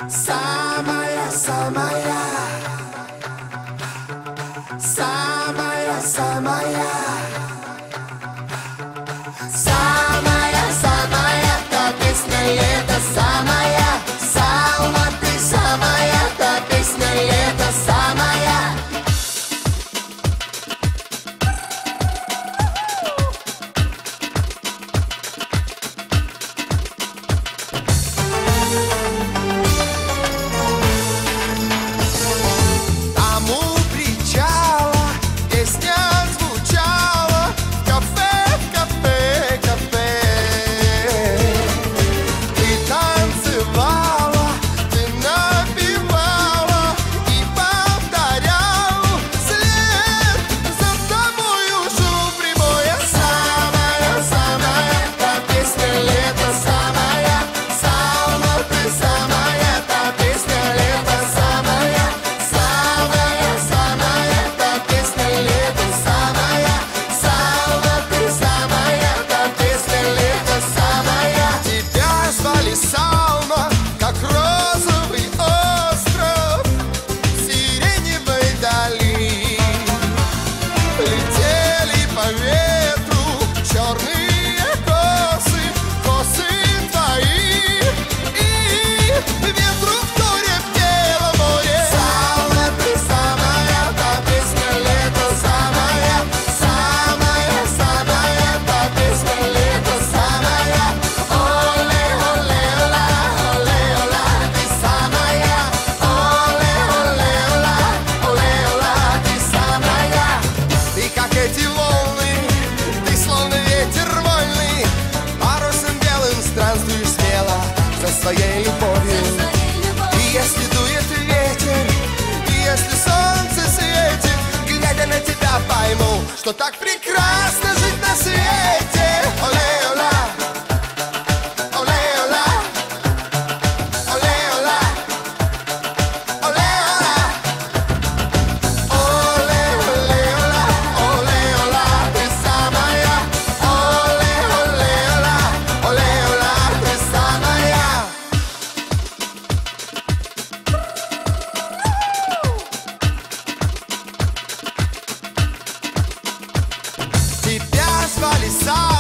Самая, самая, самая, самая, самая, самая, та песня лета, самая, Салма, ты самая, та песня лета, самая. Своей любовью. И если дует ветер, и если солнце светит, глядя на тебя, пойму, что так прекрасно жить на свете. Оле-ола, оле-ола, оле-ола, оле-ола, оле-оле-ола, оле-ола, ты самая, оле-оле-ола, оле-ола, ты самая. Тебя звали Сам.